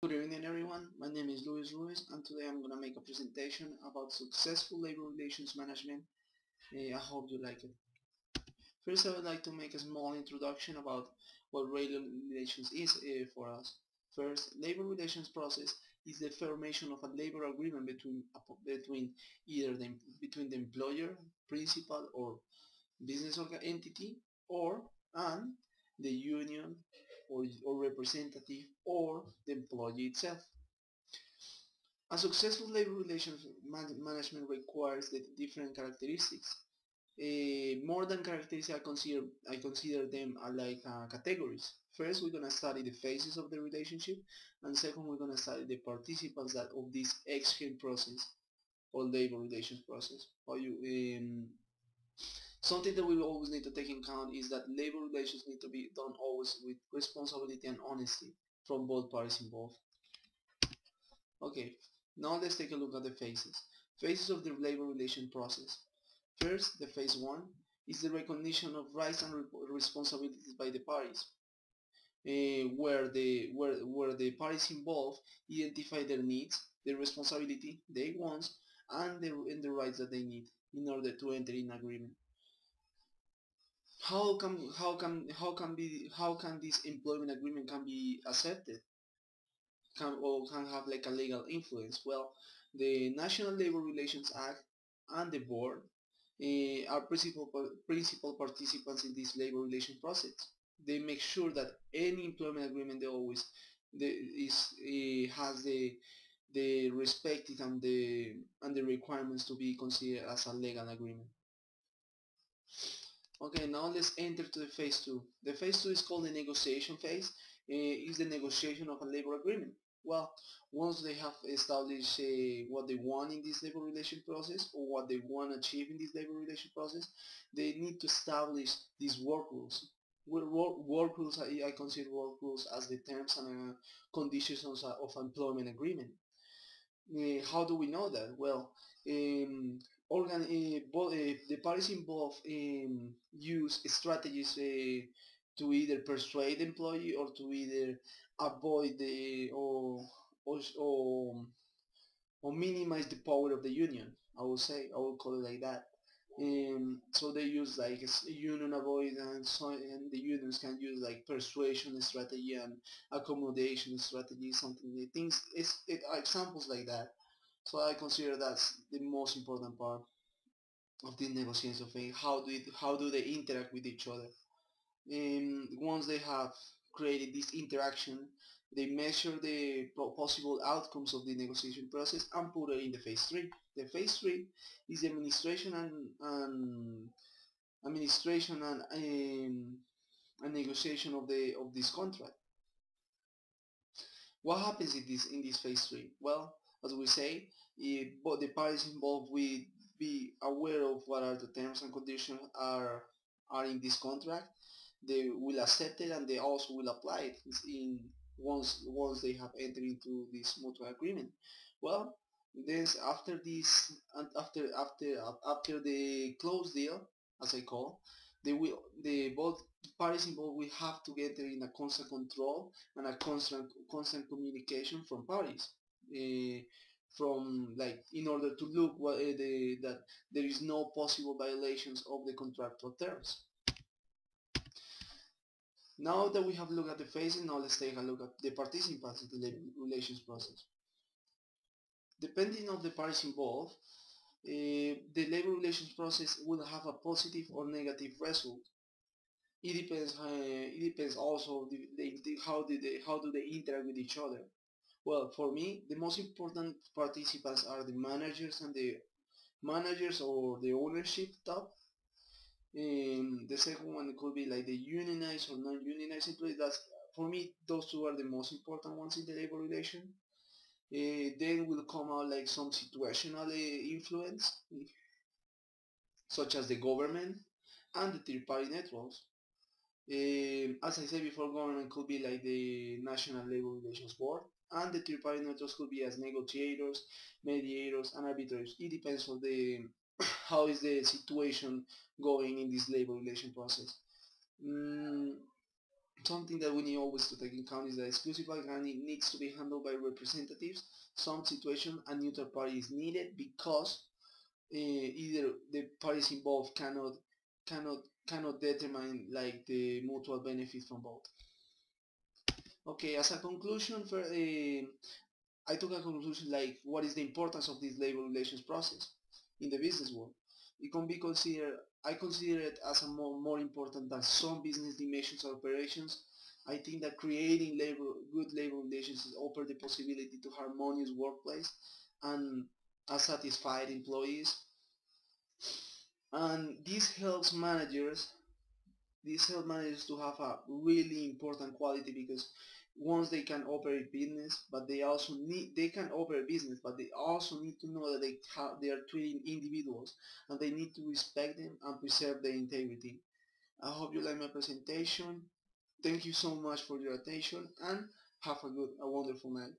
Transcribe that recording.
Good evening everyone, my name is Luis Ruiz and today I'm going to make a presentation about successful labor relations management. I hope you like it. First I would like to make a small introduction about what labor relations is for us. First, labor relations process is the formation of a labor agreement between either between the employer, principal or business entity or and the union or representative or the employee itself. A successful labor relations management requires the different characteristics. More than characteristics, I consider them like categories. First, we're gonna study the phases of the relationship, and second, we're gonna study the participants that of this exchange process or labor relations process. Something that we always need to take in account is that labor relations need to be done always with responsibility and honesty from both parties involved. Okay, now let's take a look at the phases. Phases of the labor relation process. First, the phase 1 is the recognition of rights and responsibilities by the parties, where the parties involved identify their needs, their responsibility, their wants, and the rights that they need in order to enter in agreement. How can this employment agreement can be accepted? Can have like a legal influence? Well, the National Labor Relations Act and the board are principal participants in this labor relation process. They make sure that any employment agreement they always has the respected and the requirements to be considered as a legal agreement. Okay, now let's enter to the phase 2. The phase 2 is called the negotiation phase. Is the negotiation of a labor agreement. Well, once they have established what they want in this labor relation process or what they want to achieve in this labor relation process, they need to establish these work rules. Work rules, I consider work rules as the terms and conditions of employment agreement. How do we know that? Well, the parties involved use strategies to either persuade the employee or to either avoid or, or minimize the power of the union. I will call it like that. So they use like union avoidance, and the unions can use like persuasion strategy and accommodation strategy, something things. Examples like that. So I consider that's the most important part of the negotiation phase. How do they interact with each other? Once they have created this interaction, they measure the possible outcomes of the negotiation process and put it in the phase 3. The phase 3 is the administration and negotiation of this contract. What happens in this phase 3? Well, as we say, both the parties involved will be aware of what are the terms and conditions are in this contract. They will accept it and they also will apply it in once they have entered into this mutual agreement. Well, then after this and after the close deal, as I call, the both parties involved will have to get in a constant control and a constant communication from parties. From like in order to look that there is no possible violations of the contractual terms. Now that we have looked at the phases, now let's take a look at the participants in the labor relations process. Depending on the parties involved, the labor relations process will have a positive or negative result. It depends. It depends also how do they interact with each other. Well, for me, the most important participants are the managers or the ownership top. The second one could be like the unionized or non-unionized employees. That's for me. Those two are the most important ones in the labor relation. Then will come out like some situational influence, such as the government and the third-party networks. As I said before, government could be like the National Labor Relations Board, and the third-party networks could be as negotiators, mediators, and arbitrators. It depends on the how is the situation going in this labor relation process. Mm, Something that we need always to take in account is that exclusive bargaining needs to be handled by representatives. Some situations a neutral party is needed because either the parties involved cannot cannot determine like the mutual benefit from both. Okay, as a conclusion, I took a conclusion like what is the importance of this labor relations process in the business world. It can be considered, I consider it as a more important than some business dimensions or operations. I think that creating good labor relations offer the possibility to harmonious workplace and a satisfied employees. And this helps managers to have a really important quality because once they can operate business, but they can operate business, but they also need to know that they are treating individuals and they need to respect them and preserve their integrity. I hope you like my presentation. Thank you so much for your attention and have a wonderful night.